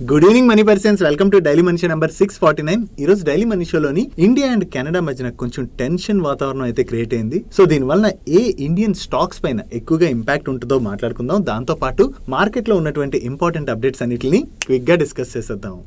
Good evening money persons, welcome to daily మనిషి number 649. ఈ రోజు డైలీ మనీషోలోని ఇండియా అండ్ కెనడా మధ్యన కొంచెం టెన్షన్ వాతావరణం అయితే క్రియేట్ అయింది. సో దీని వలన ఏ ఇండియన్ స్టాక్స్ పైన ఎక్కువగా ఇంపాక్ట్ ఉంటుందో మాట్లాడుకుందాం. దాంతో పాటు మార్కెట్ లో ఉన్నటువంటి ఇంపార్టెంట్ అప్డేట్స్ అన్నిటిని క్విక్ గా డిస్కస్ చేసేద్దాం.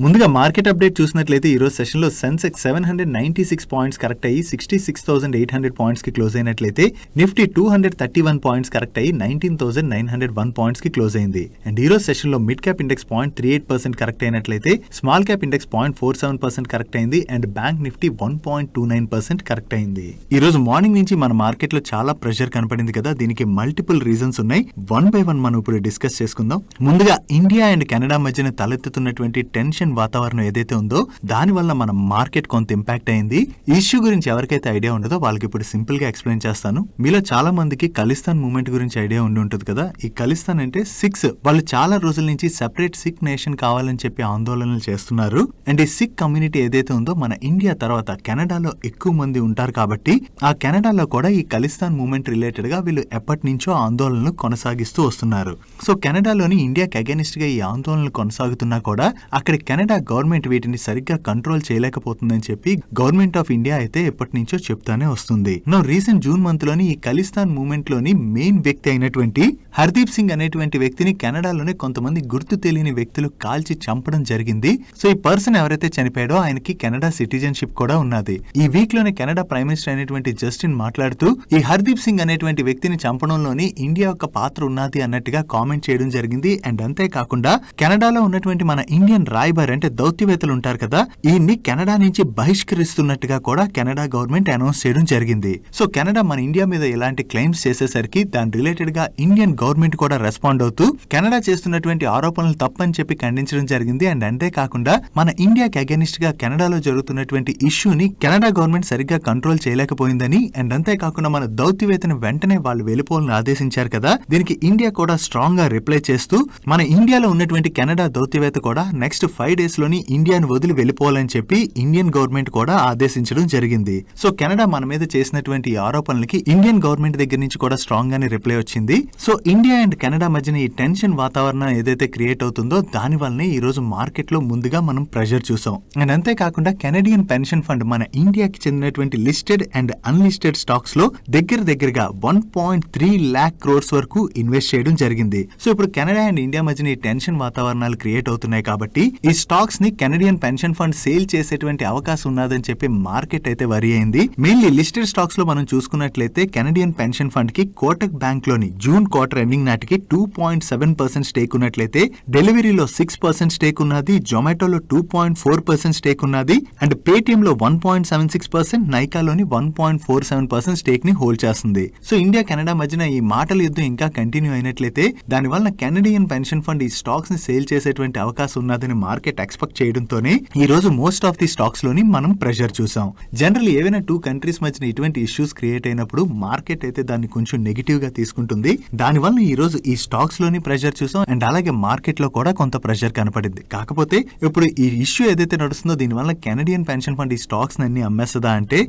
ముందుగా మార్కెట్ అప్డేట్ చూసినట్లయితే ఈ రోజు సెషన్ లో సెన్సెక్స్ 796 పాయింట్స్ కరెక్ట్ అయ్యి 66,800 పాయింట్స్ కి క్లోజ్ అయినట్లయితే నిఫ్టీ 231 పాయింట్స్ కరెక్ట్ అయ్యి 19,901 పాయింట్స్ కి క్లోజ్ అయింది. అండ్ ఈ రోజు సెషన్ లో మిడ్ క్యాప్ ఇండెక్స్ 0.38% కరెక్ట్ అయినట్లయితే స్మాల్ క్యాప్ ఇండెక్స్ 0.47% కరెక్ట్ అయింది. అండ్ బ్యాంక్ నిఫ్టీ 1.29% కరెక్ట్ అయింది. ఈ రోజు మార్నింగ్ నుంచి మన మార్కెట్ లో చాలా ప్రెషర్ కనపడింది కదా, దీనికి మల్టిపుల్ రీజన్స్ ఉన్నాయి. వన్ బై వన్ మనం ఇప్పుడు డిస్కస్ చేసుకుందాం. ముందుగా ఇండియా అండ్ కెనడా మధ్యన తలెత్తుతున్నటువంటి టెన్షన్ వాతావరణం ఏదైతే ఉందో దాని వల్ల మన మార్కెట్ కొంత ఇంపాక్ట్ అయింది. ఈ ఇష్యూ గురించి ఎవరికైతే ఐడియా ఉండదో వాళ్ళకి ఇప్పుడు సింపుల్ గా ఎక్స్ప్లెయిన్ చేస్తాను. మీలో చాలా మందికి ఖలిస్తాన్ మూవ్మెంట్ గురించి ఐడియా ఉండి ఉంటుంది కదా. ఈ ఖలిస్తాన్ అంటే సిక్స్, వాళ్ళు చాలా రోజుల నుంచి సెపరేట్ సిక్ నేషన్ కావాలని చెప్పి ఆందోళనలు చేస్తున్నారు. అండ్ ఈ సిక్ కమ్యూనిటీ ఏదైతే ఉందో మన ఇండియా తర్వాత కెనడాలో ఎక్కువ మంది ఉంటారు కాబట్టి ఆ కెనడాలో కూడా ఈ ఖలిస్తాన్ మూవ్మెంట్ రిలేటెడ్ గా వీళ్ళు ఎప్పటి నుంచో ఆందోళనలు కొనసాగిస్తూ వస్తున్నారు. సో కెనడాలోని ఇండియాకి అగెనిస్ట్ గా ఈ ఆందోళనలు కొనసాగుతున్నా కూడా అక్కడ కెనడా గవర్నమెంట్ వీటిని సరిగ్గా కంట్రోల్ చేయలేకపోతుందని చెప్పి గవర్నమెంట్ ఆఫ్ ఇండియా అయితే ఎప్పటి నుంచో చెప్తానే వస్తుంది. నో రీసెంట్ జూన్ మంత్ లోని ఈ ఖలిస్తాన్ మూవ్మెంట్ లోని మెయిన్ వ్యక్తి అయినటువంటి హర్దీప్ సింగ్ అనేటువంటి వ్యక్తిని కెనడాలోనే కొంతమంది గుర్తు తెలియని వ్యక్తులు కాల్చి చంపడం జరిగింది. సో ఈ పర్సన్ ఎవరైతే చనిపోయాడో ఆయనకి కెనడా సిటిజన్షిప్ కూడా ఉన్నది. ఈ వీక్ లోనే కెనడా ప్రైమ్ మినిస్టర్ అయినటువంటి జస్టిన్ మాట్లాడుతూ ఈ హర్దీప్ సింగ్ అనేటువంటి వ్యక్తిని చంపడంలోని ఇండియా యొక్క పాత్ర ఉన్నది అన్నట్టుగా కామెంట్ చేయడం జరిగింది. అండ్ అంతేకాకుండా కెనడాలో ఉన్నటువంటి మన ఇండియన్ రాయబారి అంటే దౌత్యవేత్తలు ఉంటారు కదా, ఈయన్ని కెనడా నుంచి బహిష్కరిస్తున్నట్టుగా కూడా కెనడా గవర్నమెంట్ అనౌన్స్ చేయడం జరిగింది. సో కెనడా మన ఇండియా మీద ఎలాంటి క్లెయిమ్స్ చేసేసరికి దాని రిలేటెడ్ గా ఇండియన్ గవర్నమెంట్ కూడా రెస్పాండ్ అవుతూ కెనడా చేస్తున్నటువంటి ఆరోపణలు తప్పని చెప్పి ఖండించడం జరిగింది. అండ్ అంతేకాకుండా మన ఇండియాకి అగెనిస్ట్ గా కెనడాలో జరుగుతున్నటువంటి ఇష్యూని కెనడా గవర్నమెంట్ సరిగ్గా కంట్రోల్ చేయలేకపోయిందని, అండ్ అంతేకాకుండా మన దౌత్యవేత్తను వెంటనే వాళ్ళు వెళ్ళిపోవాలని ఆదేశించారు కదా, దీనికి ఇండియా కూడా స్ట్రాంగ్ గా రిప్లై చేస్తూ మన ఇండియాలో ఉన్నటువంటి కెనడా దౌత్యవేత్త కూడా నెక్స్ట్ 5 days లోని ఇండియాను వదిలి వెళ్ళిపోవాలని చెప్పి ఇండియన్ గవర్నమెంట్ కూడా ఆదేశించడం జరిగింది. సో కెనడా మన మీద చేసినటువంటి ఆరోపణలకి ఇండియన్ గవర్నమెంట్ దగ్గర నుంచి కూడా స్ట్రాంగ్ గానే రిప్లై వచ్చింది. సో ఇండియా అండ్ కెనడా మధ్యన ఈ టెన్షన్ వాతావరణం ఏదైతే క్రియేట్ అవుతుందో దాని వల్లనే ఈ రోజు మార్కెట్ లో ముందుగా మనం ప్రెషర్ చూసాం. అండ్ అంతేకాకుండా కెనడియన్ పెన్షన్ ఫండ్ మన ఇండియాకి చెందినటువంటి లిస్టెడ్ అండ్ అన్లిస్టెడ్ స్టాక్స్ లో దగ్గరగా 1.3 lakh crores వరకు ఇన్వెస్ట్ చేయడం జరిగింది. సో ఇప్పుడు కెనడా అండ్ ఇండియా మధ్యన ఈ టెన్షన్ వాతావరణాలు క్రియేట్ అవుతున్నాయి కాబట్టి ఈ స్టాక్స్ ని కెనడియన్ పెన్షన్ ఫండ్ సేల్ చేసేటువంటి అవకాశం ఉన్నదని చెప్పి మార్కెట్ అయితే వరి అయింది. మెయిన్లీ లిస్టెడ్ స్టాక్స్ లో మనం చూసుకున్నట్లయితే కెనడియన్ పెన్షన్ ఫండ్ కి కోటక్ బ్యాంక్ లోని జూన్ క్వార్టర్ ఎండింగ్ నాటికి 2.7% స్టేక్ ఉన్నట్లయితే డెలివరీలో 6% స్టేక్ ఉన్నది, జొమాటోలో 2.4% స్టేక్ ఉన్నది, అండ్ పేటిఎం లో 1.76%, నైకాలోని 1.47% స్టేక్ ని హోల్డ్ చేస్తుంది. సో ఇండియా కెనడా మధ్యన ఈ మాటల యుద్ధం ఇంకా కంటిన్యూ అయినట్లయితే దాని వల్ల కెనడియన్ పెన్షన్ ఫండ్ ఈ స్టాక్స్ ని సేల్ చేసేటువంటి అవకాశం ఉన్నదని మార్కెట్ ఎక్స్పెక్ట్ చేయడంతోనే ఈ రోజు మోస్ట్ ఆఫ్ ది స్టాక్స్ లోని మనం ప్రెషర్ చూసాం. జనరల్ ఏవైనా 2 కంట్రీస్ మధ్యన ఇటువంటి ఇష్యూస్ క్రియేట్ అయినప్పుడు మార్కెట్ అయితే దాన్ని కొంచెం నెగిటివ్ గా తీసుకుంటుంది. దానివల్ల ఈ రోజు ఈ స్టాక్స్ లోని ప్రెషర్ చూసాం. అండ్ అలాగే మార్కెట్ లో కూడా కొంత ప్రెషర్ కనపడింది. కాకపోతే ఇప్పుడు ఈ ఇష్యూ ఏదైతే నడుస్తుందో దీని వల్ల కెనడియన్ పెన్షన్ ఫండ్ ఈ స్టాక్స్ అన్ని అమ్మేస్తుందా అంటే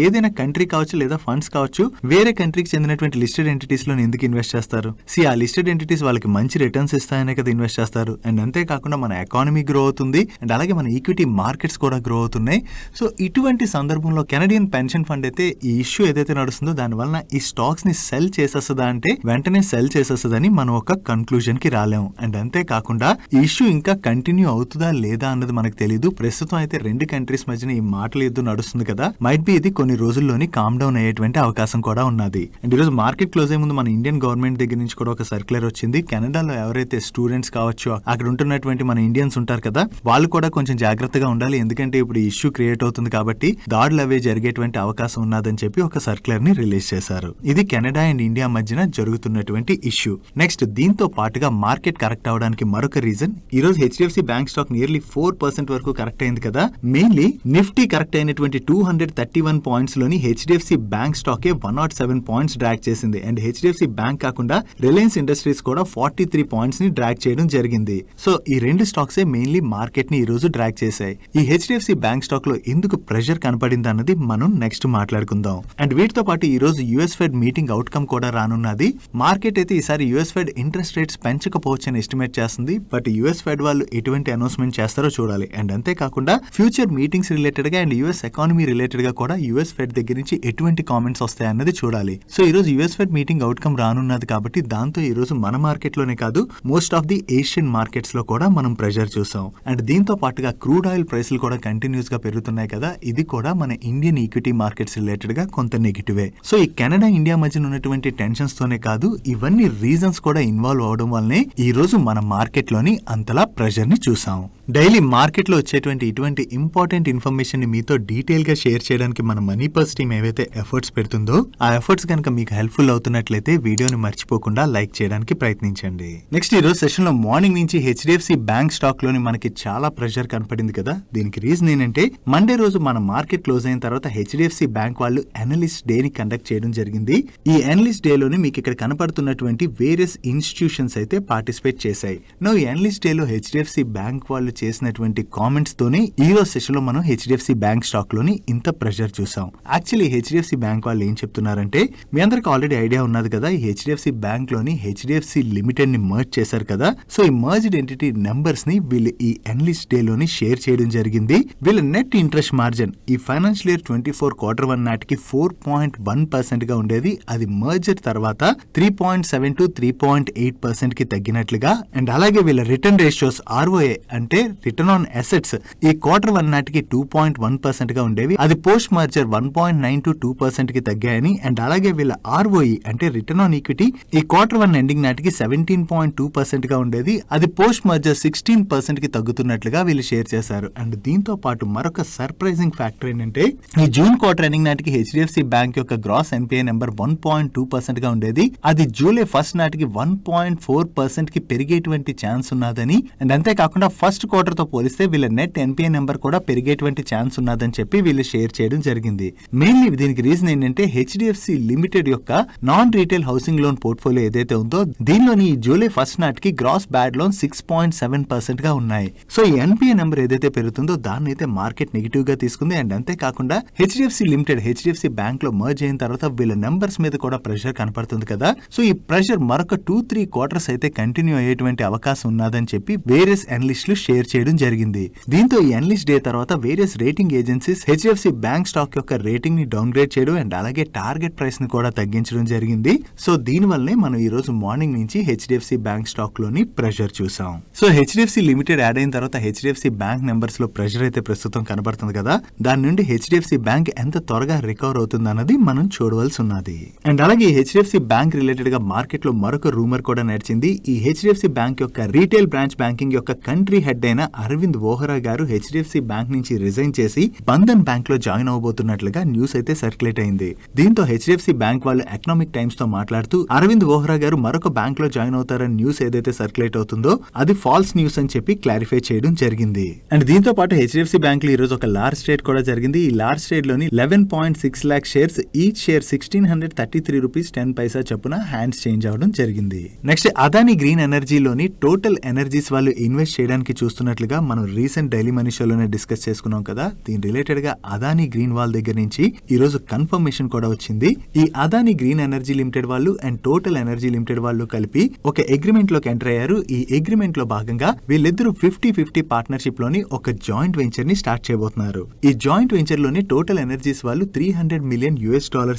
ఏదైనా కంట్రీ కావచ్చు లేదా ఫండ్స్ కావచ్చు వేరే కంట్రీకి చెందినటువంటి లిస్టెడ్ ఎంటిటీస్ లో ఎందుకు ఇన్వెస్ట్ చేస్తారు? ఆ లిస్టెడ్ ఎంటిటీస్ వాళ్ళకి మంచి రిటర్న్స్ ఇస్తాయనే కదా ఇన్వెస్ట్ చేస్తారు. అండ్ అంతేకాకుండా మన ఎకానమీ గ్రో అవుతుంది, అండ్ అలాగే మన ఈక్విటీ మార్కెట్స్ కూడా గ్రో అవుతున్నాయి. సో ఇటువంటి సందర్భంలో కెనడియన్ పెన్షన్ ఫండ్ అయితే ఈ ఇష్యూ ఏదైతే నడుస్తుందో దాని వలన ఈ స్టాక్స్ ని సెల్ చేసేస్తుందా అంటే వెంటనే సెల్ చేసేస్తుందని మనం ఒక కన్క్లూజన్ కి రాలేము. అండ్ అంతేకాకుండా ఈ ఇష్యూ ఇంకా కంటిన్యూ అవుతుందా లేదా అన్నది మనకు తెలియదు. ప్రస్తుతం అయితే 2 కంట్రీస్ మధ్యన ఈ మాటల యుద్ధం నడుస్తుంది కదా, మైట్ బి ఇది కొన్ని రోజుల్లోని కామ్ డౌన్ అయ్యేటువంటి అవకాశం కూడా ఉన్నది. అండ్ ఈ రోజు మార్కెట్ క్లోజ్ అయ్యే ముందు మన ఇండియన్ గవర్నమెంట్ దగ్గర నుంచి కూడా ఒక సర్క్యులర్ వచ్చింది. కెనడాలో ఎవరైతే స్టూడెంట్స్ కావచ్చు అక్కడ ఉంటున్నటువంటి మన ఇండియన్స్ ఉంటారు కదా, వాళ్ళు కూడా కొంచెం జాగ్రత్తగా ఉండాలి. ఎందుకంటే ఇప్పుడు ఇష్యూ క్రియేట్ అవుతుంది కాబట్టి దాడులు అవే జరిగేటువంటి అవకాశం ఉన్నదని చెప్పి ఒక సర్క్యులర్ ని రిలీజ్ చేశారు. ఇది కెనడా అండ్ ఇండియా మధ్యన జరుగుతున్నటువంటి ఇష్యూ. నెక్స్ట్ దీంతో పాటుగా మార్కెట్ కరెక్ట్ అవడానికి మరొక రీజన్, ఈ రోజు హెచ్డిఎఫ్సి బ్యాంక్ స్టాక్ నియర్లీ 4% వరకు కరెక్ట్ అయింది కదా. మెయిన్లీ నిఫ్టీ కరెక్ట్ అయినటువంటి 231 పాయింట్స్ లోని HDFC bank stock 107 points drag చేసింది. అండ్ హెచ్డిఎఫ్సి బ్యాంక్ కాకుండా రిలయన్స్ ఇండస్ట్రీస్ కూడా 43 పాయింట్స్ ని డ్రాగ్ చేయడం జరిగింది. సో ఈ 2 స్టాక్సే మెయిన్లీ మార్కెట్ ని ఈ రోజు డ్రాగ్ చేశాయి. ఈ హెచ్డిఎఫ్సి బ్యాంక్ స్టాక్ లో ఎందుకు ప్రెషర్ కనపడింది అన్నది మనం నెక్స్ట్ మాట్లాడుకుందాం. అండ్ వీటితో పాటు ఈ రోజు యుఎస్ ఫెడ్ మీటింగ్ అవుట్కమ్ కూడా రానున్నది. మార్కెట్ అయితే ఈసారి యుఎస్ ఫెడ్ ఇంట్రెస్ట్ రేట్స్ పెంచకపోవచ్చు అని ఎస్టిమేట్ చేస్తుంది. బట్ యుఎస్ ఫెడ్ వాళ్ళు ఎటువంటి అనౌన్స్మెంట్ చేస్తారో చూడాలి. అండ్ అంతేకాకుండా ఫ్యూచర్ మీటింగ్స్ రిలేటెడ్ గా అండ్ యుఎస్ ఎకానమీ రిలేటెడ్ గా కూడా యుఎస్ ఫెడ్ దగ్గర నుంచి ఎటువంటి కామెంట్స్ వస్తాయి అన్నది చూడాలి. సో ఈ రోజు యుఎస్ ఫెడ్ మీటింగ్ అవుట్కమ్ రానున్నది కాబట్టి దాంతో ఈ రోజు మన మార్కెట్ లోనే కాదు most of the Asian markets లో కూడా మనం ప్రెషర్ చూసాం. అండ్ దీంతో పాటుగా క్రూడ్ ఆయిల్ ప్రైస్లు కూడా కంటిన్యూస్ గా పెరుగుతున్నాయి కదా, ఇది కూడా మన ఇండియన్ ఈక్విటీ మార్కెట్స్ రిలేటెడ్ గా కొంత నెగిటివే. సో ఈ కెనడా ఇండియా మధ్య ఉన్నటువంటి టెన్షన్స్ తోనే కాదు, ఇవన్నీ రీజన్స్ కూడా ఇన్వాల్వ్ అవడం వల్లనే ఈ రోజు మన మార్కెట్ లోని అంతలా ప్రెషర్ ని చూసాం. డైలీ మార్కెట్ లో వచ్చేటువంటి ఇటువంటి ఇంపార్టెంట్ ఇన్ఫర్మేషన్ ని మీతో డీటెయిల్ గా షేర్ చేయడానికి మన మనీ పర్స్ టీమ్ ఏవైతే ఎఫర్ట్స్ పెడుతుందో ఆ ఎఫర్ట్స్ కనుక మీకు హెల్ప్ఫుల్ అవుతున్నట్లయితే వీడియోని మర్చిపోకుండా లైక్ చేయడానికి ప్రయత్నించండి. నెక్స్ట్ ఈ రోజు సెషన్ లో మార్నింగ్ నుంచి హెచ్డిఎఫ్సి బ్యాంక్ స్టాక్ లోని మనకి చాలా ప్రెషర్ కనపడింది కదా. దీనికి రీజన్ ఏంటంటే మండే రోజు మన మార్కెట్ క్లోజ్ అయిన తర్వాత హెచ్డిఎఫ్సి బ్యాంక్ వాళ్ళు అనలిస్ట్ డే ని కండక్ట్ చేయడం జరిగింది. ఈ అనలిస్ట్ డే లోని మీకు ఇక్కడ కనపడుతున్నటువంటి వేరియస్ ఇన్స్టిట్యూషన్స్ అయితే పార్టిసిపేట్ చేశాయి. ఈ అనలిస్ట్ డే లో హెచ్డిఎఫ్సి బ్యాంక్ వాళ్ళు చేసినటువంటి కామెంట్స్ తోనే ఈ రోజు సెషన్ లో మనం హెచ్డిఎఫ్సి బ్యాంక్ స్టాక్ లోని ఇంత ప్రెషర్ చూసాం. యాక్చువల్లీ హెచ్డిఎఫ్సి బ్యాంక్ వాళ్ళు ఏం చెప్తున్నారంటే, మీ అందరికి ఆల్రెడీ ఐడియా ఉన్నది కదా, ఈ హెచ్డిఎఫ్సి బ్యాంక్ లోని హెచ్డిఎఫ్సి లిమిటెడ్ ని మర్జ్ చేశారు కదా. సో ఈ మర్జ్డ్ ఎంటిటీ నెంబర్స్ ని వీళ్ళు ఈ అనలిస్ట్ డే లోని షేర్ చేయడం జరిగింది. వీళ్ళ నెట్ ఇంట్రెస్ట్ మార్జిన్ ఈ ఫైనాన్షియల్ ఇయర్ 24 Q1 నాటికి 4.1% గా ఉండేది. అది మర్జర్ తర్వాత 3.7 to 3.8% కి తగ్గినట్లుగా. అండ్ అలాగే వీళ్ళ రిటర్న్ రేషియోస్ ROA అంటే రిటర్న్ ఆన్ అసెట్స్ ఈ Q1 నాటికి 2.1% గా ఉండేవి. అది పోస్ట్ మర్జర్ 1.9 to 2% కి తగ్గాయని. అండ్ అలాగే వీళ్ళ ROE అంటే రిటర్న్ ఆన్ ఈక్విటీ ఈ Q1 ఎండింగ్ నాటికి 17.2% గా ఉండేది. అది పోస్ట్ మర్జర్ 16% కి తగ్గుతున్నట్లుగా వీళ్ళు షేర్ చేశారు. అండ్ దీంతో పాటు మరొక సర్ప్రైజింగ్ ఫ్యాక్టర్ ఏంటంటే, ఈ జూన్ క్వార్టర్ ఎండింగ్ నాటికి హెచ్డిఎఫ్సి బ్యాంక్ యొక్క గ్రాస్ ఎన్పిఏ నెంబర్ 1.2% గా ఉండేది. అది జూలై 1 నాటికి 1.4% కి పెరిగేటువంటి ఛాన్స్ ఉన్నదని. అండ్ అంతేకాకుండా ఫస్ట్ క్వార్టర్ తో పోలిస్తే వీళ్ళ నెట్ ఎన్పిఏ నెంబర్ కూడా పెరిగేటువంటి ఛాన్స్ ఉన్నదని చెప్పి వీళ్ళు షేర్ చేయడం జరిగింది. మెయిన్లీ దీనికి రీజన్ ఏంటంటే, హెచ్డిఎఫ్సి లిమిటెడ్ యొక్క non retail housing loan portfolio ఏదైతే ఉందో దీనిలోని జూలై 1 నాటికి గ్రాస్ బ్యాడ్ లోన్ 6.7% గా ఉన్నాయి. సో ఈ ఎన్పిఏ నెంబర్ ఏదైతే పెరుగుతుందో దాన్ని అయితే మార్కెట్ నెగిటివ్ గా తీసుకుంది. అండ్ అంతేకాకుండా హెచ్డిఎఫ్సి లిమిటెడ్ హెచ్డిఎఫ్సి బ్యాంక్ లో మర్జ్ అయిన తర్వాత వీళ్ళ నెంబర్స్ మీద కూడా ప్రెషర్ కనపడుతుంది కదా. సో ఈ ప్రెషర్ మరొక 2-3 క్వార్టర్స్ అయితే కంటిన్యూ అయ్యేటువంటి అవకాశం ఉన్నదని చెప్పి వేరియస్ అనలిస్టులు షేర్ చేయడం జరిగింది. దీంతో ఈ అనలిస్ట్ డే తర్వాత various rating agencies HDFC bank stock యొక్క రేటింగ్ ని డౌన్ గ్రేడ్ చేయడం అండ్ అలాగే టార్గెట్ ప్రైస్ ని కూడా తగ్గించడం జరిగింది. సో దీని వల్లనే మనం ఈ రోజు మార్నింగ్ నుంచి హెచ్డిఎఫ్సి బ్యాంక్ స్టాక్ లోని ప్రెషర్ చూసాం. సో హెచ్డిఎఫ్సి లిమిటెడ్ యాడ్ అయిన తర్వాత హెచ్డిఎఫ్సి బ్యాంక్ నెంబర్స్ లో ప్రెషర్ అయితే ప్రస్తుతం కనబడుతుంది కదా. దాని నుండి హెచ్డిఎఫ్సి బ్యాంక్ ఎంత త్వరగా రికవర్ అవుతుంది అన్నది మనం చూడవలసి ఉన్నది. అండ్ అలాగే హెచ్డిఎఫ్సి బ్యాంక్ రిలేటెడ్ గా మార్కెట్ లో మరొక రూమర్ కూడా నడిచింది. ఈ హెచ్డిఎఫ్సి బ్యాంక్ యొక్క రీటైల్ బ్రాంచ్ బ్యాంకింగ్ యొక్క కంట్రీ హెడ్ అయిన అరవింద్ వోహరా గారు హెచ్డిఎఫ్సి బ్యాంక్ నుంచి రిజైన్ చేసి బంధన్ బ్యాంక్ లో జాయిన్ అవబోతున్నట్లుగా న్యూస్ అయితే సర్క్యులేట్ అయింది. దీంతో హెచ్డిఎఫ్సి బ్యాంక్ వాళ్ళు ఎకనామిక్ టైమ్స్ తో మాట్లాడుతూ అరవింద్ వోహరా గారు మరొక బ్యాంక్ లో జాయిన్ అవుతారని న్యూస్ ఏదైతే సర్క్యులేట్ అవుతుందో అది ఫాల్స్ న్యూస్ అని చెప్పి క్లారిఫై చేయడం జరిగింది. అండ్ దీంతో పాటు హెచ్డిఎఫ్సి బ్యాంక్ లో ఈ రోజు ఒక లార్జ్ ట్రేడ్ కూడా జరిగింది. ఈ లార్జ్ ట్రేడ్ లోని 11.6 lakh shares each share 1633 rupees 10 paisa చొప్పున హ్యాండ్స్ చేంజ్ అవడం జరిగింది. నెక్స్ట్ అదాని గ్రీన్ ఎనర్జీలోని టోటల్ ఎనర్జీస్ వాళ్ళు ఇన్వెస్ట్ చేయడానికి చూస్తున్నట్లుగా మనం రీసెంట్ డైలీ మనీ షోలోనే డిస్కస్ చేసుకున్నాం కదా. దీని రిలేటెడ్ గా అదాని గ్రీన్ వాళ్ళ దగ్గర నుంచి ఈ రోజు కన్ఫర్మేషన్ కూడా వచ్చింది. ఈ అదాని గ్రీన్ ఎనర్జీ లిమిటెడ్ వాళ్ళు అండ్ టోటల్ ఎనర్జీ లిమిటెడ్ వాళ్ళు కలిపి ఒక అగ్రిమెంట్ లోకి ఎంటర్ అయ్యారు. ఈ అగ్రిమెంట్ లో భాగంగా వీళ్ళిద్దరూ 50-50 పార్ట్నర్షిప్ లోని ఒక జాయింట్ వెంచర్ ని స్టార్ట్ చేయబోతున్నారు. ఈ జాయింట్ వెంచర్ లోని టోటల్ ఎనర్జీస్ వాళ్ళు $300 million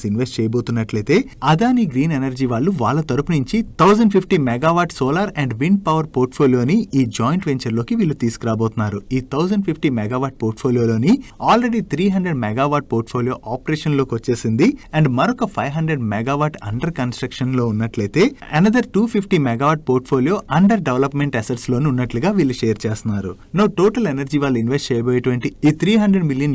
ఇన్వెస్ట్ చేయబోతున్నట్లయితే అదాని గ్రీన్ ఎనర్జీ వాళ్ళు వాళ్ళ తరపు నుంచి 1050 megawatt solar and wind power పోర్ట్ఫోలియోని ఈ జాయింట్ వెంచర్ లోకి వీళ్ళు తీసుకురాబోతున్నారు. ఈ 1050 మెగావాట్ పోర్ట్ఫోలియోలోని ఆల్రెడీ 300 మెగావాట్ పోర్ట్ఫోలియో ఆపరేషన్ లోకి వచ్చేసింది. అండ్ మరొక 500 మెగావాట్ అండర్ కన్స్ట్రక్షన్ లో ఉన్నట్లయితే another 250 megawatt portfolio under development assets లోనే ఉన్నట్లుగా వీళ్ళు షేర్ చేస్తున్నారు. టోటల్ ఎనర్జీ వాళ్ళు ఇన్వెస్ట్ చేయబోయేటువంటి ఈ $300 million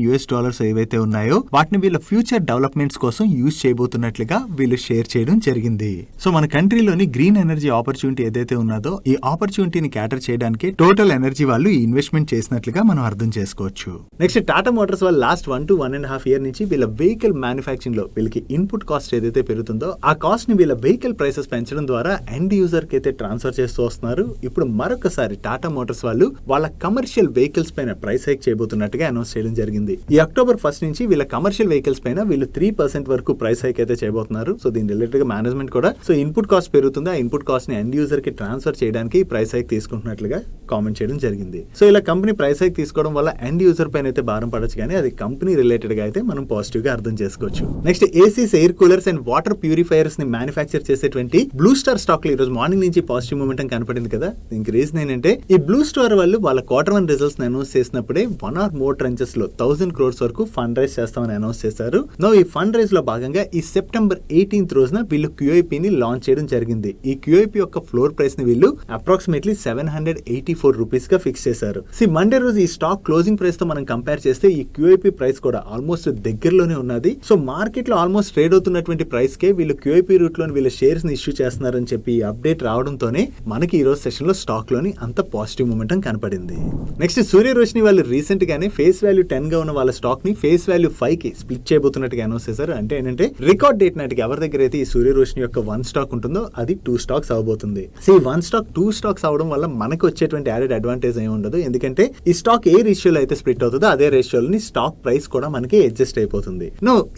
ఏవైతే ఉన్నాయో వాటిని వీళ్ళ ఫ్యూచర్ డెవలప్మెంట్స్ కోసం యూజ్ చేయబోతున్నట్లుగా వీళ్ళు షేర్ చేయడం జరిగింది. సో మన కంట్రీలోని గ్రీన్ ఎనర్జీ ఆపర్చునిటీ ఏదైతే ఉన్నదో ఈ ఆపర్చునిటీని క్యాటర్ చేయడానికి టోటల్ ఎనర్జీ వాళ్ళు ఈ ఇన్వెస్ట్మెంట్ చేసినట్లుగా మనం అర్థం చేసుకోవచ్చు. నెక్స్ట్ టాటా మోటార్స్ వాళ్ళు లాస్ట్ 1 to 1.5 year నుంచి వీళ్ళ వెహికల్ మ్యానుఫ్యాక్చరింగ్ లో వీళ్ళకి ఇన్పుట్ కాస్ట్ ఏదైతే పెరుగుతుందో ఆ కాస్ట్ ని వీళ్ళ వెహికల్ ప్రైసెస్ పెంచడం ద్వారా ఎండ్ యూజర్ కి అయితే ట్రాన్స్ఫర్ చేస్తూ వస్తున్నారు. ఇప్పుడు మరొకసారి టాటా మోటార్స్ వాళ్ళు వాళ్ళ కమర్షియల్ వెహికల్స్ పైన ప్రైస్ హైక్ చేయబోతున్నట్టుగా అనౌన్స్ చేయడం జరిగింది. ఈ అక్టోబర్ 1 నుంచి వీళ్ళ కమర్షియల్ వెహికల్స్ పైన వీళ్ళు 3% వరకు ప్రైస్ హైక్ అయితే చేయబోతున్నారు. సో దీని రిలేటెడ్ గా మేనేజ్మెంట్ కూడా సో ఇన్పుట్ కాస్ట్ పెరుగుతుంది, ఆ ఇన్పుట్ కాస్ట్ ని ఎండ్ యూజర్ కి ట్రాన్స్ఫర్ చేయడానికి ప్రైస్ హైక్ తీసుకుంటున్నట్లుగా కామెంట్ చేయడం జరిగింది. సో ఇలా కంపెనీ ప్రైస్ హైక్ తీసుకోవడం వల్ల ఎండ్ యూజర్ పైన అయితే భారం పడచ్చు, కానీ అది కంపెనీ రిలేటెడ్ గా అయితే మనం పాజిటివ్ గా అర్థం చేసుకోవచ్చు. Next ACs, air coolers and water purifiers ని మ్యానుఫ్యాక్చర్ చేసేటువంటి బ్లూ స్టార్ స్టాక్ లో ఈ రోజు మార్నింగ్ నుంచి పాజిటివ్ మూమెంట్ కనపడింది కదా. దీనికి రీజన్ ఏంటంటే ఈ బ్లూ స్టార్ వాళ్ళు వాళ్ళ Q1 రిజల్ట్స్ అనౌన్స్ చేసినప్పుడే 1 or more ట్రెంచెస్ లో 1000 crores వరకు ఫండ్ రైజ్ చేస్తామని అనౌన్స్ చేశారు. ఈ ఫండ్ రైజ్ లో భాగంగా ఈ సెప్టెంబర్ 18th రోజున వీళ్ళు QIP ని లాంచ్ చేయడం జరిగింది. ఈ QIP యొక్క ఫ్లోర్ ప్రైస్ ని వీళ్ళు అప్రాక్సిమేట్లీ 784 రూపీస్ గా ఫిక్స్ చేశారు. మండే రోజు ఈ స్టాక్ క్లోజింగ్ ప్రైస్ తో మనం కంపేర్ చేస్తే ఈ QIP ప్రైస్ కూడా ఆల్మోస్ట్ దగ్గరలోనే ఉన్నది. సో మార్కెట్ లో ఆల్మోస్ట్ ట్రేడ్ అవుతున్నటువంటి ప్రైస్ కే వీళ్ళు QIP రూట్ లోని వీళ్ళ షేర్స్ ని ఇష్యూ చేస్తున్నారని చెప్పి ఈ అప్డేట్ రావడంతోనే మనకి ఈ రోజు సెషన్ లో స్టాక్ లోని అంత పాజిటివ్ మూమెంటం కనపడింది. నెక్స్ట్ సూర్య రోషిని వాళ్ళు రీసెంట్ గానే ఫేస్ వాల్యూ 10 గా ఉన్న వాళ్ళ స్టాక్ ని ఫేస్ వాల్యూ 5 కి స్ప్లిట్ చేయబోతున్నట్టుగా అనౌన్స్ చేశారు. అంటే ఏంటంటే రికార్డ్ డేట్ నాటికి ఎవరి దగ్గర అయితే ఈ సూర్య రోషిని యొక్క 1 స్టాక్ ఉంటుందో అది 2 స్టాక్స్ అవబోతుంది. ఈ 1 స్టాక్ 2 స్టాక్స్ అవడం వల్ల మనకు వచ్చేటువంటి యాడెడ్ అడ్వాంటేజ్ ఏమి ఉండదు. ఎందుకంటే ఈ స్టాక్ ఏ రేషియోలో అయితే స్ప్లిట్ అవుతుందో అదే రేషియోని స్టాక్ ప్రైస్ కూడా మనకి అడ్జస్ట్ అయిపోతుంది.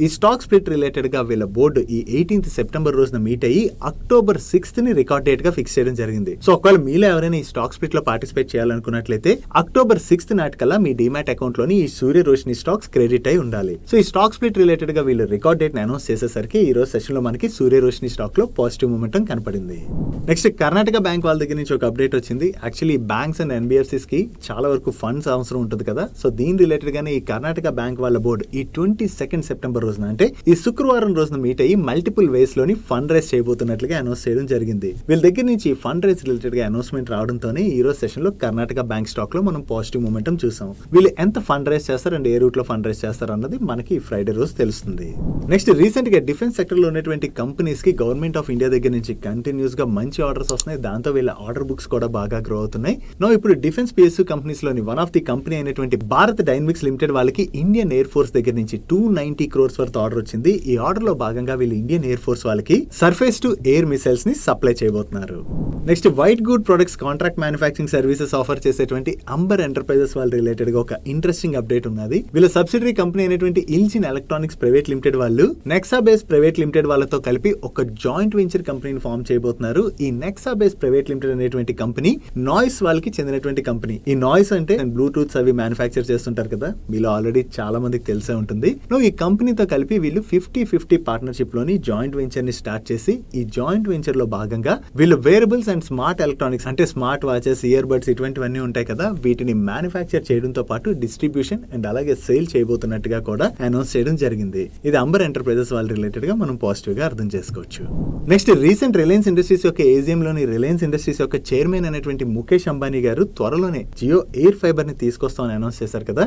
ఈ స్టాక్ స్ప్లిట్ రిలేటెడ్ గా వీళ్ళ బోర్డు ఈ 18th సెప్టెంబర్ రోజున మీట్ అయ్యి October 6th ని రికార్డ్ డేట్ గా ఫిక్స్ చేయడం జరిగింది. సో ఒకవేళ మీలో ఎవరైనా ఈ స్టాక్ స్ప్లిట్ లో పార్టిసిపేట్ చేయాలనుకున్నట్లయితే October 6th నాటికల్లా మీ డిమాట్ అకౌంట్ లోని ఈ సూర్య రోషిని స్టాక్స్ క్రెడిట్ అయి ఉండాలి. సో ఈ స్టాక్ స్ప్లిట్ రిలేటెడ్ గా వీళ్ళు రికార్డ్ డేట్ అనౌన్స్ చేసేసరికి ఈ రోజు సెషన్ లో మనకి సూర్య రోషిని స్టాక్ లో పాజిటివ్ మూమెంటం కనపడింది. నెక్స్ట్ కర్ణాటక బ్యాంక్ వాళ్ళ దగ్గర నుంచి ఒక అప్డేట్ వచ్చింది. యాక్చువల్లీ బ్యాంక్స్ అండ్ NBFCs కి చాలా వరకు ఫండ్స్ అవసరం ఉంటుంది కదా. సో దీని రిలేటెడ్ గానే ఈ కర్ణాటక బ్యాంక్ వాళ్ళ బోర్డు ఈ 22nd సెప్టెంబర్ రోజున అంటే ఈ శుక్రవారం రోజున మీట్ అయ్యి మల్టిపుల్ వేస్ లోని ఫండ్ రైజ్ చేయబోతున్నట్లుగా అనౌన్స్ చేయడం జరిగింది. వీళ్ళ దగ్గర నుంచి ఫండ్ రైజ్ రిలేటెడ్ గా అనౌన్స్మెంట్ రావడంతోనే ఈ రోజు సెషన్ లో కర్ణాటక బ్యాంక్ స్టాక్ లో మనం పాజిటివ్ మూమెంటం చూసాం. వీళ్ళు ఎంత ఫండ్ రైజ్ చేస్తారు అండ్ ఏ రూట్ లో ఫండ్ రైజ్ చేస్తారు అన్నది మనకి ఫ్రైడే రోజు తెలుస్తుంది. నెక్స్ట్ రీసెంట్ గా డిఫెన్స్ సెక్టర్ లో ఉన్నటువంటి కంపెనీస్ కి గవర్నమెంట్ ఆఫ్ ఇండియా దగ్గర నుంచి కంటిన్యూస్ గా మంచి ఆర్డర్స్ వస్తున్నాయి. దాంతో వీళ్ళ ఆర్డర్ బుక్స్ కూడా బాగా గ్రో అవుతున్నాయి. ఇప్పుడు డిఫెన్స్ PSU కంపెనీస్ లోని వన్ ఆఫ్ ది కంపెనీ అయినటువంటి భారత్ డైనమిక్స్ లిమిటెడ్ వాళ్ళకి ఇండియన్ ఎయిర్ ఫోర్స్ దగ్గర నుంచి 290 crores వర్త్ ఆర్డర్ వచ్చింది. ఈ ఆర్డర్ లో భాగంగా వీళ్ళు ఇండియన్ ఎయిర్ ఫోర్స్ వాళ్ళకి సర్ఫేస్ టు ఎయిర్ మిసైల్స్ ని సప్లై చేయబోతున్నారు. Next white good products contract manufacturing services offer చేసేటువంటి అంబర్ ఎంటర్ప్రైజెస్ వాళ్ళ రిలేటెడ్ గా ఒక ఇంట్రెస్టింగ్ అప్డేట్ ఉన్నది. వీళ్ళ సబ్సిడరీ కంపెనీ అయినటువంటి ఇల్జిన్ ఎలక్ట్రానిక్స్ ప్రైవేట్ లిమిటెడ్ వాళ్ళు నెక్సా బేస్ ప్రైవేట్ లిమిటెడ్ వాళ్ళతో కలిపి ఒక జాయింట్ వెంచర్ కంపెనీని ఫామ్ చేయబోతున్నారు. ఈ నెక్సా బేస్ ప్రైవేట్ లిమిటెడ్ అనేటువంటి కంపెనీ నాయిస్ వాళ్ళకి చెందినటువంటి కంపెనీ. ఈ నాయిస్ అంటే బ్లూటూత్స్ అవి మ్యానుఫ్యాక్చర్ చేస్తుంటారు కదా, మీలో ఆల్రెడీ చాలా మందికి తెలిసే ఉంటుంది. ఈ కంపెనీతో కలిపి వీళ్ళు 50-50 పార్ట్నర్షిప్ లోని జాయింట్ వెంచర్ ని స్టార్ట్ చేసి ఈ జాయింట్ వెంచర్ లో భాగంగా వీళ్ళు వేరబుల్స్ అండ్ స్మార్ట్ ఎలక్ట్రానిక్స్ అంటే స్మార్ట్ వాచెస్, ఇయర్ బడ్స్ ఇటువంటివన్నీ ఉంటాయి కదా, వీటిని మ్యానుఫ్యాక్చర్ చేయడంతో పాటు డిస్ట్రిబ్యూషన్ అండ్ అలాగే సేల్ చేయబోతున్నట్టుగా కూడా అనౌన్స్ చేయడం జరిగింది. ఇది అంబర్ ఎంటర్ప్రైజెస్ వాళ్ళ రిలేటెడ్ గా మనం పాజిటివ్ గా అర్థం చేసుకోవచ్చు. నెక్స్ట్ రీసెంట్ రిలయన్స్ ఇండస్ట్రీస్ యొక్క AGM లోని రిలయన్స్ ఇండస్ట్రీస్ యొక్క చైర్మన్ అనేటువంటి ముఖేష్ అంబానీ గారు త్వరలోనే జియో ఎయిర్ ఫైబర్ ని తీసుకొస్తామని అనౌన్స్ చేశారు కదా.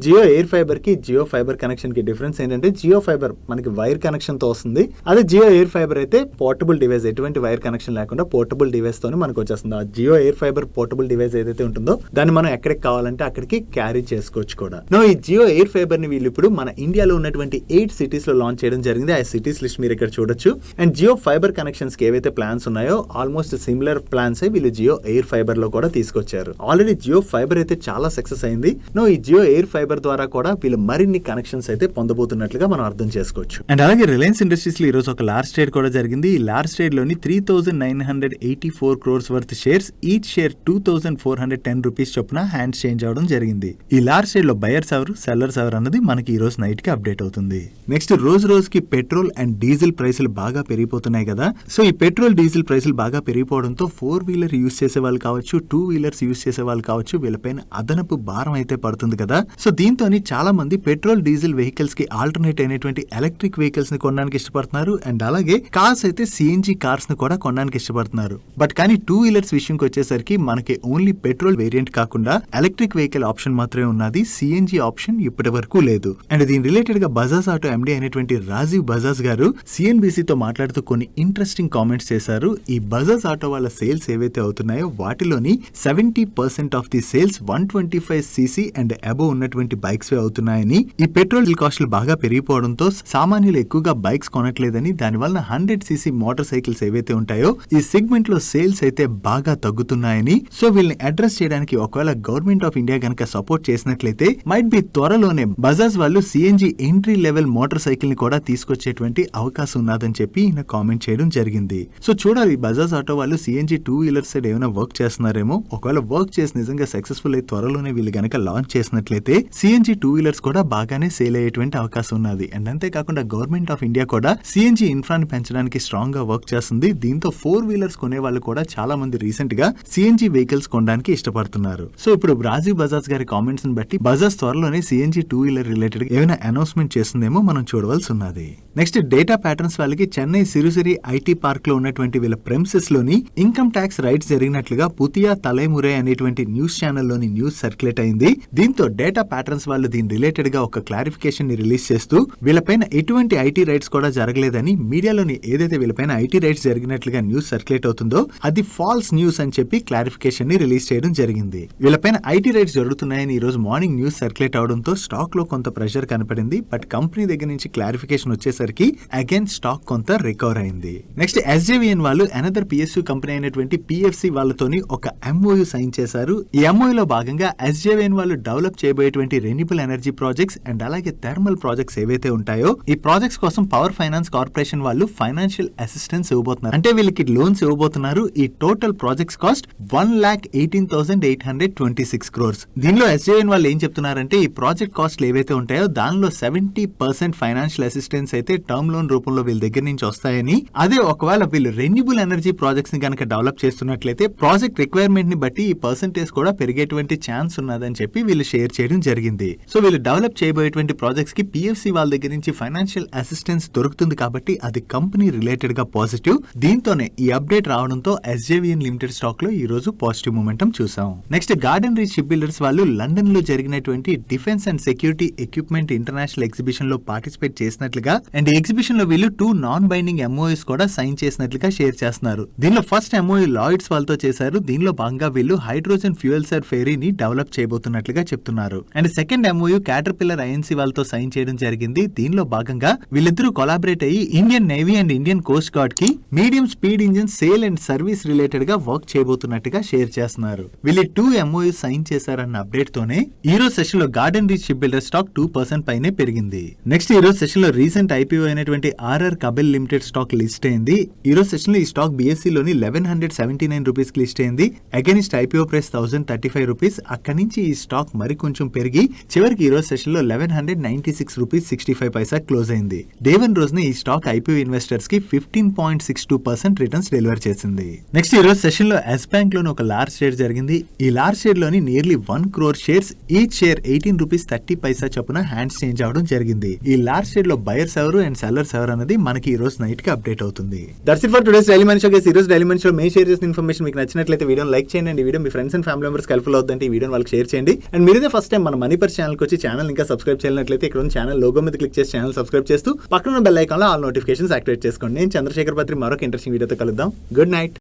జియో ఎయిర్ ఫైబర్ కి జియో ఫైబర్ కనెక్షన్ కి డిఫరెన్స్ ఏంటంటే జియో ఫైబర్ మనకి వైర్ కనెక్షన్ తో వస్తుంది. అదే జియో ఎయిర్ ఫైబర్ అయితే పోర్టబుల్ డివైస్, ఎటువంటి వైర్ కనెక్షన్ లేకుండా పోర్టబుల్ డివైస్ తోనే మనకు వచ్చేస్తుంది. ఆ Jio air fibre portable device ఏదైతే ఉంటుందో దాన్ని మనం ఎక్కడికి కావాలంటే అక్కడికి క్యారీ చేసుకోవచ్చు కూడా. ఈ జియో ఎయిర్ ఫైబర్ ని వీళ్ళు ఇప్పుడు మన ఇండియాలో ఉన్నటువంటి 8 సిటీస్ లో లాంచ్ చేయడం జరిగింది. ఆ సిటీస్ లిస్ట్ మీరు ఇక్కడ చూడొచ్చు. అండ్ జియో ఫైబర్ కనెక్షన్స్ కి ఏవైతే ప్లాన్స్ ఉన్నాయో ఆల్మోస్ట్ సిమిలర్ ప్లాన్స్ వీళ్ళు జియో ఎయిర్ ఫైబర్ లో కూడా తీసుకొచ్చారు. ఆల్రెడీ జియో ఫైబర్ అయితే చాలా సక్సెస్ అయింది. ఈ జియో ఎయిర్ ఫైబర్ ద్వారా కూడా వీళ్ళు మరిన్ని కనెక్షన్స్ అయితే పొందబోతున్నట్లుగా మనం అర్థం చేసుకోవచ్చు. అండ్ అలాగే రిలయన్స్ ఇండస్ట్రీస్ లో ఈ రోజు ఒక లార్జ్ ట్రేడ్ కూడా జరిగింది. ఈ లార్జ్ ట్రేడ్ లోని 3,984 crores worth shares, each share 2,410 rupees చొప్పున హ్యాండ్స్ చేంజ్ అవడం జరిగింది. ఈ లార్జ్ ట్రేడ్ లో బయర్స్ ఎవరు, సెల్లర్స్ ఎవరు అన్నది మనకి ఈ రోజు నైట్ కి అప్డేట్ అవుతుంది. నెక్స్ట్ రోజుకి పెట్రోల్ అండ్ డీజిల్ ప్రైసులు బాగా పెరిగిపోతున్నాయి కదా. సో ఈ పెట్రోల్ డీజిల్ ప్రైసులు బాగా పెరిగిపోవడంతో 4-wheeler యూస్ చేసే వాళ్ళు కావచ్చు, 2-wheelers యూస్ చేసే వాళ్ళు కావచ్చు, వీళ్ళపైన అదనపు భారం అయితే పడుతుంది కదా. సో దీంతో చాలా మంది పెట్రోల్ డీజిల్ వెహికల్స్ కి ఆల్టర్నేట్ అయినటువంటి ఎలక్ట్రిక్ వెహికల్స్ ని కొనడానికి ఇష్టపడుతున్నారు. అండ్ అలాగే కార్స్ అయితే CNG కార్స్ ని కూడా కొనడానికి ఇష్టపడుతున్నారు. బట్ కానీ 2-wheelers విషయంకి వచ్చేసరికి మనకి ఓన్లీ పెట్రోల్ వేరియంట్ కాకుండా ఎలక్ట్రిక్ వెహికల్ ఆప్షన్ మాత్రమే ఉన్నది. CNG ఆప్షన్ ఇప్పటి వరకు లేదు. అండ్ దీని రిలేటెడ్ గా బజాజ్ ఆటో MD అయినటువంటి రాజీవ్ బజాజ్ గారు CNBC తో మాట్లాడుతూ కొన్ని ఇంట్రెస్టింగ్ కామెంట్స్ చేశారు. ఈ బజాజ్ ఆటో వాళ్ళ సేల్స్ ఏవైతే అవుతున్నాయో వాటిలోని 70% of the sales 125cc and above ఉన్నటువంటి బైక్స్ అవుతున్నాయని, ఈ పెట్రోల్ కాస్టులు బాగా పెరిగిపోవడంతో సామాన్యులు ఎక్కువగా బైక్స్ కొనట్లేదని, దానివల్ల 100cc మోటార్ సైకిల్స్ ఏవైతే ఉంటాయో ఈ సెగ్మెంట్ లో సేల్స్ అయితే బాగా తగ్గుతున్నాయని, సో వీళ్ళని అడ్రస్ చేయడానికి ఒకవేళ గవర్నమెంట్ ఆఫ్ ఇండియా కనుక సపోర్ట్ చేసినట్లయితే మైట్ బి త్వరలోనే బజాజ్ వాళ్ళు CNG entry level motor cycle ని కూడా తీసుకొచ్చేటువంటి అవకాశం ఉన్నదని చెప్పి ఈయన కామెంట్ చేయడం చేయడం జరిగింది. సో చూడాలి బజాజ్ ఆటో వాళ్ళు సిఎన్జి 2 వీలర్ సైడ్ ఏమైనా వర్క్ చేస్తున్నారేమో. ఒకవేళ వర్క్ చేసి నిజంగా సక్సెస్ఫుల్ అయి త్వరలోనే వీళ్ళు గనక లాంచ్ చేసినట్లయితే సిఎన్జి 2 వీలర్స్ కూడా బాగానే సేల్ అయ్యేటువంటి అవకాశం ఉన్నది. అండ్ అంతేకాకుండా గవర్నమెంట్ ఆఫ్ ఇండియా కూడా సిఎన్జి ఇన్ఫ్రాని పెంచడానికి స్ట్రాంగ్ గా వర్క్ చేస్తుంది. దీంతో 4 వీలర్స్ కొనే వాళ్ళు కూడా చాలా మంది రీసెంట్ గా సిఎన్జి వెహికల్స్ కొనడానికి ఇష్టపడుతున్నారు. సో ఇప్పుడు రాజీవ్ బజాజ్ గారి కామెంట్స్ ని బట్టి బజాజ్ త్వరలోనే సిఎన్జి 2 వీలర్ రిలేటెడ్ ఏమైనా అనౌన్స్మెంట్ చేస్తుందేమో మనం చూడవలసి ఉన్నది. నెక్స్ట్ డేటా ప్యాటర్న్స్ వాళ్ళకి చెన్నై సిరుసిరి ఐటీ పార్క్ లో ఉన్నటువంటి వీళ్ళ ప్రెమిసెస్ లోని ఇన్కమ్ ట్యాక్స్ రైట్స్ జరిగినట్లుగా పుతియా తలైమురే అనేటువంటి న్యూస్ ఛానల్ లోని న్యూస్ సర్క్యులేట్ అయింది. దీంతో డేటా ప్యాటర్న్స్ వాళ్ళు దీని రిలేటెడ్ గా ఒక క్లారిఫికేషన్ ని రిలీజ్ చేస్తూ వీళ్ళపైన ఎటువంటి ఐటీ రైట్స్ కూడా జరగలేదని, మీడియాలోని ఏదైతే వీళ్ళపైన ఐటీ రైట్స్ జరిగినట్లుగా న్యూస్ సర్క్యులేట్ అవుతుందో అది ఫాల్స్ న్యూస్ అని చెప్పి క్లారిఫికేషన్ ని రిలీజ్ చేయడం జరిగింది. వీళ్ళపైన ఐటీ రైట్స్ జరుగుతున్నాయని ఈ రోజు మార్నింగ్ న్యూస్ సర్క్యులేట్ అవడంతో స్టాక్ లో కొంత ప్రెషర్ కనపడింది. బట్ కంపెనీ దగ్గర నుంచి క్లారిఫికేషన్ వచ్చేసరికి అగైన్ స్టాక్ కొంత రికవర్ అయింది. నెక్స్ట్ ఎస్జేవిఎన్ వాళ్ళు అనదర్ పిఎస్యు కంపెనీ అయినటువంటి పిఎఫ్సి వాళ్ళతోని ఒక ఎంఓయు సైన్ చేశారు. ఈ ఎంఓయులో భాగంగా ఎస్జేవిఎన్ వాళ్ళు డెవలప్ చేయబోయేటువంటి రెన్యూబుల్ ఎనర్జీ ప్రాజెక్ట్స్ అండ్ అలాగే థర్మల్ ప్రాజెక్ట్స్ ఏవైతే ఉంటాయో ఈ ప్రాజెక్ట్స్ కోసం పవర్ ఫైనాన్స్ కార్పొరేషన్ వాళ్ళు ఫైనాన్షియల్ అసిస్టెన్స్ ఇవ్వబోతున్నారు. అంటే వీళ్ళకి లోన్స్ ఇవ్వబోతున్నారు. ఈ టోటల్ ప్రాజెక్ట్స్ కాస్ట్ 1,18,826 crores. దీనిలో ఎస్జేవిఎన్ వాళ్ళు ఏం చెప్తున్నారంటే ఈ ప్రాజెక్ట్ కాస్ట్లు ఏవైతే ఉంటాయో దానిలో 70% ఫైనాన్షియల్ అసిస్టెన్స్ అయితే టర్మ్ లోన్ రూపంలో వీళ్ళ దగ్గర నుంచి వస్తాయని, అదే ఒకవేళ వీళ్ళు రెన్యూబుల్ ఎనర్జీ ప్రాజెక్ట్స్ ని కనుక డెవలప్ చేస్తున్నట్లయితే ప్రాజెక్ట్ రిక్వైర్మెంట్ ని బట్టి ఈ పర్సెంటేజ్ కూడా పెరిగేటువంటి ఛాన్స్ ఉన్నదని చెప్పి వీళ్ళు షేర్ చేయడం జరిగింది. సో వీళ్ళు డెవలప్ చేయబోయేటువంటి ప్రాజెక్ట్స్ కి పిఎఫ్సి వాళ్ళ దగ్గర నుంచి ఫైనాన్షియల్ అసిస్టెన్స్ దొరుకుతుంది కాబట్టి అది కంపెనీ రిలేటెడ్ గా పాజిటివ్. దీంతోనే ఈ అప్డేట్ రావడంతో ఎస్జేవిఎన్ లిమిటెడ్ స్టాక్ లో ఈ రోజు పాజిటివ్ మూమెంటం చూసాం. Next garden reach ship builders వాళ్ళు లండన్ లో జరిగినటువంటి defence and security equipment international exhibition లో పార్టిసిపేట్ చేసినట్లుగా అండ్ ఎగ్జిబిషన్ లో వీళ్ళు 2 నాన్ బైండింగ్ ఎంఓఎస్ కూడా సైన్ చేసినట్లుగా షేర్ చేస్తున్నారు. దీనిలో ఫస్ట్ ఎంఓయు లాయిడ్స్ వాళ్ళతో చేశారు. దీనిలో భాగంగా వీళ్ళు హైడ్రోజన్ ఫ్యూయల్ సెల్ ఫెరీని డెవలప్ చేయబోతున్నట్లుగా చెప్తున్నారు. And second MoU Caterpillar INC వాళ్ళతో సైన్ చేయడం జరిగింది. దీనిలో భాగంగా వీళ్ళిద్దరూ కొలాబరేట్ అయ్యి Indian Navy and Indian Coast Guard కి medium speed engine sale and service related గా వర్క్ చేయబోతున్నట్టుగా షేర్ చేస్తున్నారు. వీళ్ళు 2 ఎంఓయు సైన్ చేశారన్న అప్డేట్ తోనే ఈ రోజు సెషన్ లో garden reach ship builder stock 2% పైనే పెరిగింది. నెక్స్ట్ ఈ రోజు సెషన్ లో రీసెంట్ ఐపీఓ అయినటువంటి ఆర్ఆర్ కబెల్ లిమిటెడ్ స్టాక్ లిస్ట్ అయింది. ఈ రోజు సెషన్ లో ఈ స్టాక్ BSE లోని 1179 రూపీస్ కి లిస్ట్ అయింది. Against IPO price 1035 rupees. అక్కడి నుంచి ఈ స్టాక్ మరి కొంచెం పెరిగి చివరికి ఈ రోజు సెషన్ లో 1196 రూపీస్ 65 పైసా క్లోజ్ అయింది. డే 1 రోజున ఈ స్టాక్ ఐపీఓ ఇన్వెస్టర్స్ కి 15.62% రిటర్న్స్ డెలివర్ చేసింది. నెక్స్ట్ ఈ రోజు సెషన్ లో ఎస్ బ్యాంక్ లోని ఒక లార్జ్ షేర్ జరిగింది. ఈ లార్జ్ షేర్ లోని nearly 1 crore shares each share 18 rupees 30 పైసా చొప్పున హ్యాండ్స్ చేంజ్ అవడం జరిగింది. ఈ లార్జ్ షేర్ లో బయర్స్ ఎవరు అండ్ సెల్లర్స్ ఎవరు అన్నది మనకి ఈ రోజు నైట్ కి అప్డేట్ అవుతుంది. That's it for today's daily money show guys. ఈ రోజు డైలీ మనీ షో మే షేర్ చేసిన ఇన్ఫర్మేషన్ మీకు నచ్చినట్లయితే వీడియోని లైక్ చేయండి. అండ్ ఈ video me friends and family members helpful అవుతుందంటే ఈ వీడియోని వాళ్ళకి షేర్ చేయండి. అండ్ మీరైతే ఫస్ట్ టైం మన మనీ పర్స్ ఛానల్ కి వచ్చి ఛానల్ ఇంకా సబ్స్క్రైబ్ చేయనట్లయితే ఇక్కడ ఉన్న ఛానల్ లోగో మీద క్లిక్ చేసి ఛానల్ సబ్స్క్రైబ్ చేస్తూ పక్కన బెల్ ఐకాన్ లో ఆల్ నోటిఫికేషన్స్ యాక్టివేట్ చేసుకోండి. నేను చంద్రశేఖర్ పత్రి మరొక ఇంట్రెస్టింగ్ వీడియోతో కలుద్దాం. Good night.